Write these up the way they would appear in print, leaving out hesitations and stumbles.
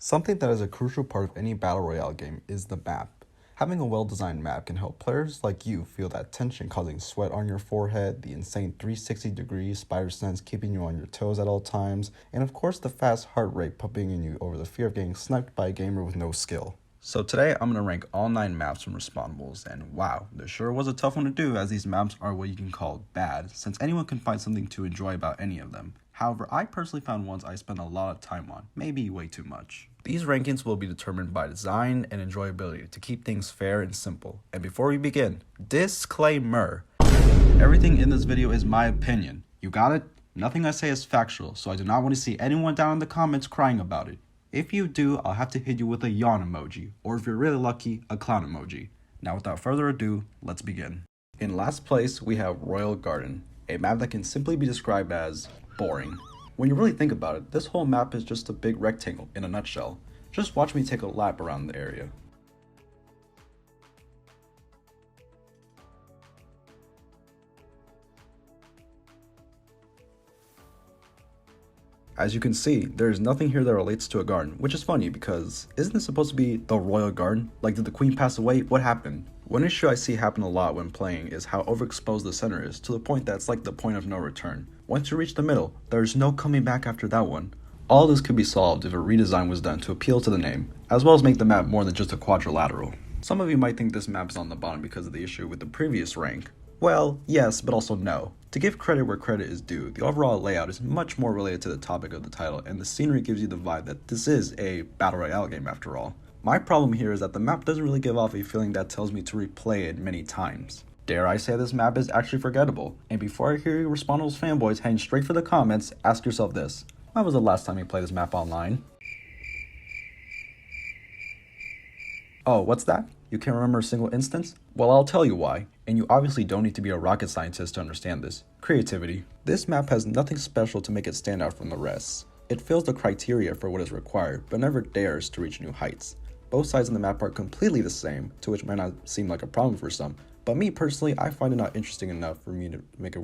Something that is a crucial part of any battle royale game is the map. Having a well-designed map can help players like you feel that tension causing sweat on your forehead, the insane 360-degree spider sense keeping you on your toes at all times, and of course the fast heart rate pumping in you over the fear of getting sniped by a gamer with no skill. So today I'm going to rank all 9 maps from Respawnables, and wow, this sure was a tough one to do as these maps are what you can call bad, since anyone can find something to enjoy about any of them. However, I personally found ones I spent a lot of time on, maybe way too much. These rankings will be determined by design and enjoyability to keep things fair and simple. And before we begin, disclaimer. Everything in this video is my opinion. You got it? Nothing I say is factual, so I do not want to see anyone down in the comments crying about it. If you do, I'll have to hit you with a yawn emoji, or if you're really lucky, a clown emoji. Now without further ado, let's begin. In last place, we have Royal Garden, a map that can simply be described as boring. When you really think about it, this whole map is just a big rectangle in a nutshell. Just watch me take a lap around the area. As you can see, there is nothing here that relates to a garden, which is funny because isn't this supposed to be the royal garden? Like, did the queen pass away? What happened? One issue I see happen a lot when playing is how overexposed the center is, to the point that it's like the point of no return. Once you reach the middle, there's no coming back after that one. All this could be solved if a redesign was done to appeal to the name, as well as make the map more than just a quadrilateral. Some of you might think this map is on the bottom because of the issue with the previous rank. Well, yes, but also no. To give credit where credit is due, the overall layout is much more related to the topic of the title, and the scenery gives you the vibe that this is a battle royale game after all. My problem here is that the map doesn't really give off a feeling that tells me to replay it many times. Dare I say this map is actually forgettable? And before I hear you Respawnables fanboys heading straight for the comments, ask yourself this. When was the last time you played this map online? Oh, what's that? You can't remember a single instance? Well, I'll tell you why. And you obviously don't need to be a rocket scientist to understand this. Creativity. This map has nothing special to make it stand out from the rest. It fills the criteria for what is required, but never dares to reach new heights. Both sides of the map are completely the same, to which might not seem like a problem for some, but me personally, I find it not interesting enough for me to make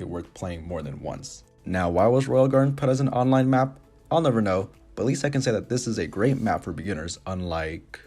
it worth playing more than once. Now, why was Royal Garden put as an online map? I'll never know, but at least I can say that this is a great map for beginners, unlike...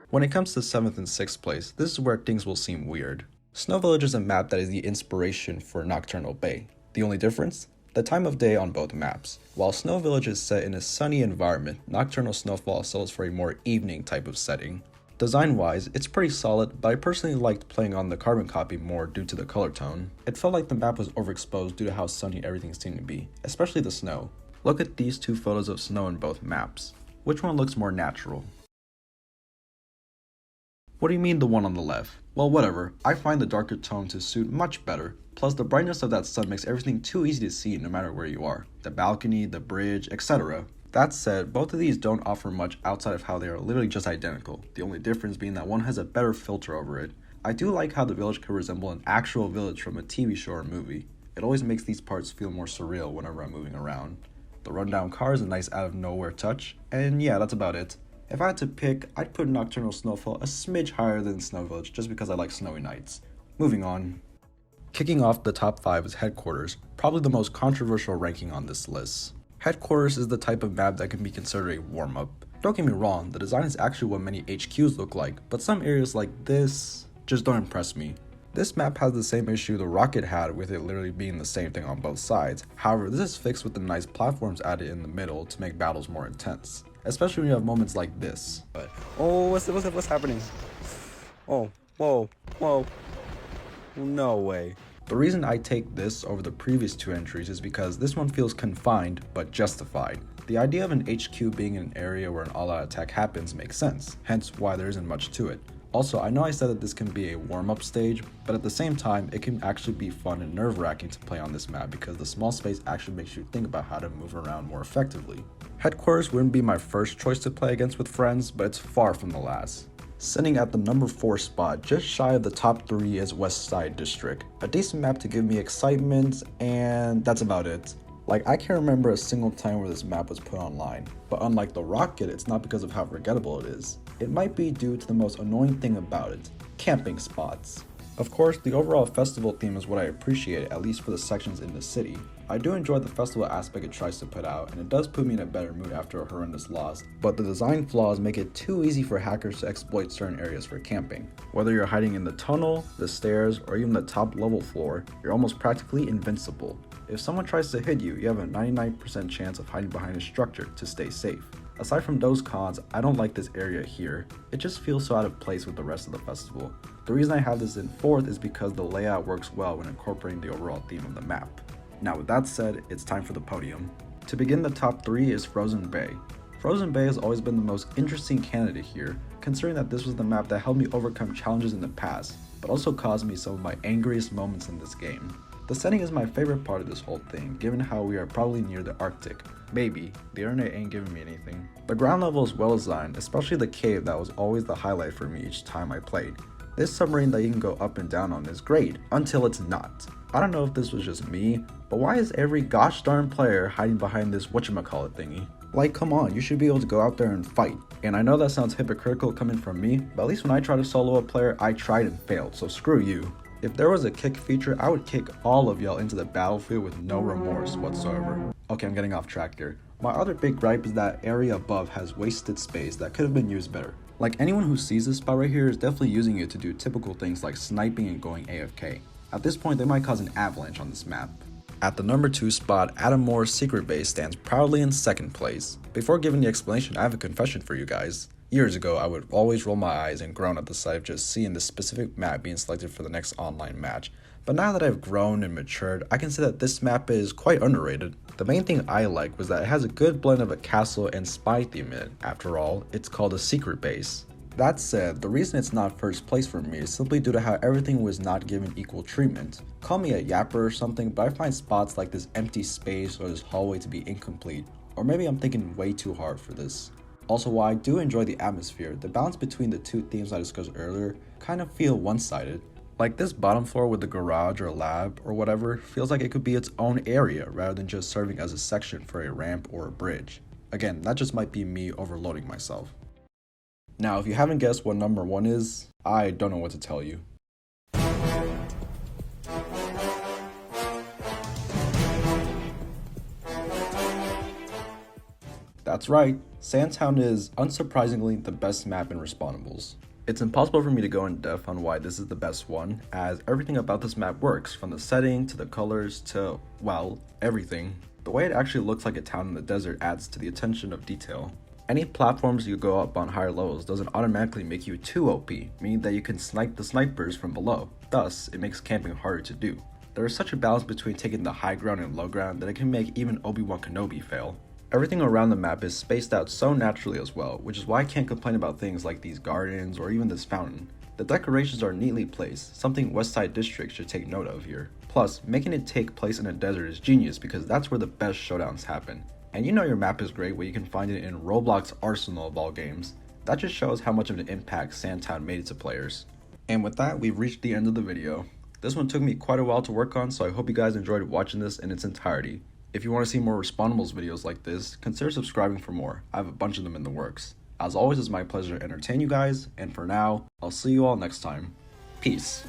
When it comes to 7th and 6th place, this is where things will seem weird. Snow Village is a map that is the inspiration for Nocturnal Bay. The only difference? The time of day on both maps. While Snow Village is set in a sunny environment, Nocturnal Snowfall settles for a more evening type of setting. Design-wise, it's pretty solid, but I personally liked playing on the carbon copy more due to the color tone. It felt like the map was overexposed due to how sunny everything seemed to be, especially the snow. Look at these two photos of snow in both maps. Which one looks more natural? What do you mean the one on the left? Well, whatever. I find the darker tone to suit much better. Plus, the brightness of that sun makes everything too easy to see no matter where you are. The balcony, the bridge, etc. That said, both of these don't offer much outside of how they are literally just identical, the only difference being that one has a better filter over it. I do like how the village could resemble an actual village from a TV show or movie. It always makes these parts feel more surreal whenever I'm moving around. The rundown car is a nice out-of-nowhere touch, and yeah, that's about it. If I had to pick, I'd put Nocturnal Snowfall a smidge higher than Snow Village just because I like snowy nights. Moving on. Kicking off the top 5 is Headquarters, probably the most controversial ranking on this list. Headquarters is the type of map that can be considered a warm-up. Don't get me wrong, the design is actually what many HQs look like, but some areas like this just don't impress me. This map has the same issue the Rocket had with it literally being the same thing on both sides. However, this is fixed with the nice platforms added in the middle to make battles more intense. Especially when you have moments like this. But oh, what's happening? Oh, whoa, no way. The reason I take this over the previous 2 entries is because this one feels confined but justified. The idea of an HQ being in an area where an all-out attack happens makes sense, hence why there isn't much to it. Also, I know I said that this can be a warm-up stage, but at the same time, it can actually be fun and nerve-wracking to play on this map because the small space actually makes you think about how to move around more effectively. Headquarters wouldn't be my first choice to play against with friends, but it's far from the last. Sitting at the number 4 spot, just shy of the top 3 is West Side District. A decent map to give me excitement, and that's about it. Like, I can't remember a single time where this map was put online, but unlike the Rocket, it's not because of how forgettable it is. It might be due to the most annoying thing about it, camping spots. Of course, the overall festival theme is what I appreciate, at least for the sections in the city. I do enjoy the festival aspect it tries to put out, and it does put me in a better mood after a horrendous loss, but the design flaws make it too easy for hackers to exploit certain areas for camping. Whether you're hiding in the tunnel, the stairs, or even the top level floor, you're almost practically invincible. If someone tries to hit you, you have a 99% chance of hiding behind a structure to stay safe. Aside from those cons, I don't like this area here. It just feels so out of place with the rest of the festival. The reason I have this in 4th is because the layout works well when incorporating the overall theme of the map. Now with that said, it's time for the podium. To begin the top 3 is Frozen Bay. Frozen Bay has always been the most interesting candidate here, considering that this was the map that helped me overcome challenges in the past, but also caused me some of my angriest moments in this game. The setting is my favorite part of this whole thing, given how we are probably near the Arctic. Maybe, the internet ain't giving me anything. The ground level is well designed, especially the cave that was always the highlight for me each time I played. This submarine that you can go up and down on is great, until it's not. I don't know if this was just me, but why is every gosh darn player hiding behind this whatchamacallit thingy? Like, come on, you should be able to go out there and fight. And I know that sounds hypocritical coming from me, but at least when I tried to solo a player, I tried and failed, so screw you. If there was a kick feature, I would kick all of y'all into the battlefield with no remorse whatsoever. Okay, I'm getting off track here. My other big gripe is that area above has wasted space that could have been used better. Like, anyone who sees this spot right here is definitely using it to do typical things like sniping and going AFK. At this point, they might cause an avalanche on this map. At the number 2 spot, Adam Moore's secret base stands proudly in 2nd place. Before giving the explanation, I have a confession for you guys. Years ago, I would always roll my eyes and groan at the sight of just seeing this specific map being selected for the next online match. But now that I've grown and matured, I can say that this map is quite underrated. The main thing I like was that it has a good blend of a castle and spy theme in it. After all, it's called a secret base. That said, the reason it's not first place for me is simply due to how everything was not given equal treatment. Call me a yapper or something, but I find spots like this empty space or this hallway to be incomplete. Or maybe I'm thinking way too hard for this. Also, while I do enjoy the atmosphere, the balance between the two themes I discussed earlier kind of feel one-sided. Like, this bottom floor with the garage or lab or whatever feels like it could be its own area rather than just serving as a section for a ramp or a bridge. Again, that just might be me overloading myself. Now, if you haven't guessed what number 1 is, I don't know what to tell you. That's right, Sandtown is, unsurprisingly, the best map in Respawnables. It's impossible for me to go in depth on why this is the best one, as everything about this map works, from the setting, to the colors, to, well, everything. The way it actually looks like a town in the desert adds to the attention of detail. Any platforms you go up on higher levels doesn't automatically make you too OP, meaning that you can snipe the snipers from below. Thus, it makes camping harder to do. There is such a balance between taking the high ground and low ground that it can make even Obi-Wan Kenobi fail. Everything around the map is spaced out so naturally as well, which is why I can't complain about things like these gardens or even this fountain. The decorations are neatly placed, something Westside District should take note of here. Plus, making it take place in a desert is genius because that's where the best showdowns happen. And you know your map is great when you can find it in Roblox Arsenal of all games. That just shows how much of an impact Sandtown made to players. And with that, we've reached the end of the video. This one took me quite a while to work on, so I hope you guys enjoyed watching this in its entirety. If you want to see more Respawnables videos like this, consider subscribing for more. I have a bunch of them in the works. As always, it's my pleasure to entertain you guys, and for now, I'll see you all next time. Peace.